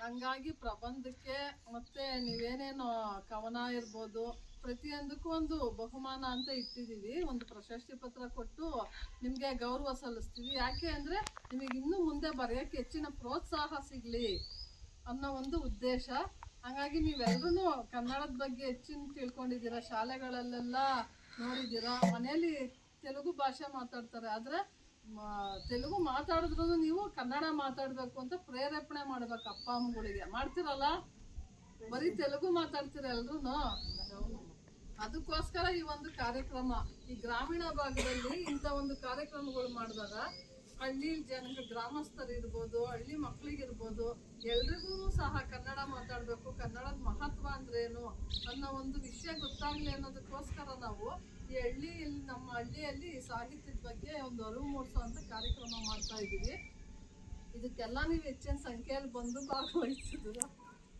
ಹಂಗಾಗಿ ಪ್ರಬಂಧಕ್ಕೆ ಮತ್ತೆ ನೀವೇನೇನು ಕವನ ಇರ್ಬೋದು ಪ್ರತಿಯೊಂದಕ್ಕೂ ಒಂದು ಬಹುಮಾನ ಅಂತ ಇಟ್ಟಿದ್ದೀವಿ. ಒಂದು ಪ್ರಶಸ್ತಿ ಪತ್ರ ಕೊಟ್ಟು ನಿಮಗೆ ಗೌರವ ಸಲ್ಲಿಸ್ತೀವಿ. ಯಾಕೆ ಅಂದರೆ ನಿಮಗೆ ಇನ್ನೂ ಮುಂದೆ ಬರೆಯೋಕ್ಕೆ ಹೆಚ್ಚಿನ ಪ್ರೋತ್ಸಾಹ ಸಿಗಲಿ ಅನ್ನೋ ಒಂದು ಉದ್ದೇಶ. ಹಾಗಾಗಿ ನೀವೆಲ್ಲರೂ ಕನ್ನಡದ ಬಗ್ಗೆ ಹೆಚ್ಚಿನ ತಿಳ್ಕೊಂಡಿದ್ದೀರಾ, ಶಾಲೆಗಳಲ್ಲೆಲ್ಲ ನೋಡಿದ್ದೀರಾ. ಮನೆಯಲ್ಲಿ ತೆಲುಗು ಭಾಷೆ ಮಾತಾಡ್ತಾರೆ, ಆದರೆ ತೆಲುಗು ಮಾತಾಡಿದ್ರು ನೀವು ಕನ್ನಡ ಮಾತಾಡಬೇಕು ಅಂತ ಪ್ರೇರೇಪಣೆ ಮಾಡ್ಬೇಕು ಅಪ್ಪ ಅಮ್ಮಗಳಿಗೆ. ಮಾಡ್ತಿರಲ್ಲ, ಬರೀ ತೆಲುಗು ಮಾತಾಡ್ತೀರ ಎಲ್ರು. ಅದಕ್ಕೋಸ್ಕರ ಈ ಒಂದು ಕಾರ್ಯಕ್ರಮ, ಈ ಗ್ರಾಮೀಣ ಭಾಗದಲ್ಲಿ ಇಂಥ ಒಂದು ಕಾರ್ಯಕ್ರಮಗಳು ಮಾಡಿದಾಗ ಹಳ್ಳಿ ಗ್ರಾಮಸ್ಥರು ಇರ್ಬೋದು, ಹಳ್ಳಿ ಮಕ್ಕಳಿಗಿರ್ಬೋದು, ಎಲ್ರಿಗೂ ಸಹ ಕನ್ನಡ ಮಾತಾಡಬೇಕು, ಕನ್ನಡದ ಮಹತ್ವ ಅಂದ್ರೆ ಏನು ಅನ್ನೋ ಒಂದು ವಿಷಯ ಗೊತ್ತಾಗ್ಲಿ ಅನ್ನೋದಕ್ಕೋಸ್ಕರ ನಾವು ಈ ನಮ್ಮ ಹಳ್ಳಿಯಲ್ಲಿ ಸಾಹಿತ್ಯದ ಬಗ್ಗೆ ಒಂದು ಅರಿವು ಮೂಡಿಸುವಂತ ಕಾರ್ಯಕ್ರಮ ಮಾಡ್ತಾ ಇದ್ದೀವಿ. ಇದಕ್ಕೆಲ್ಲ ನೀವು ಹೆಚ್ಚಿನ ಸಂಖ್ಯೆಯಲ್ಲಿ ಬಂದು ಭಾಗವಹಿಸಿದ್ರ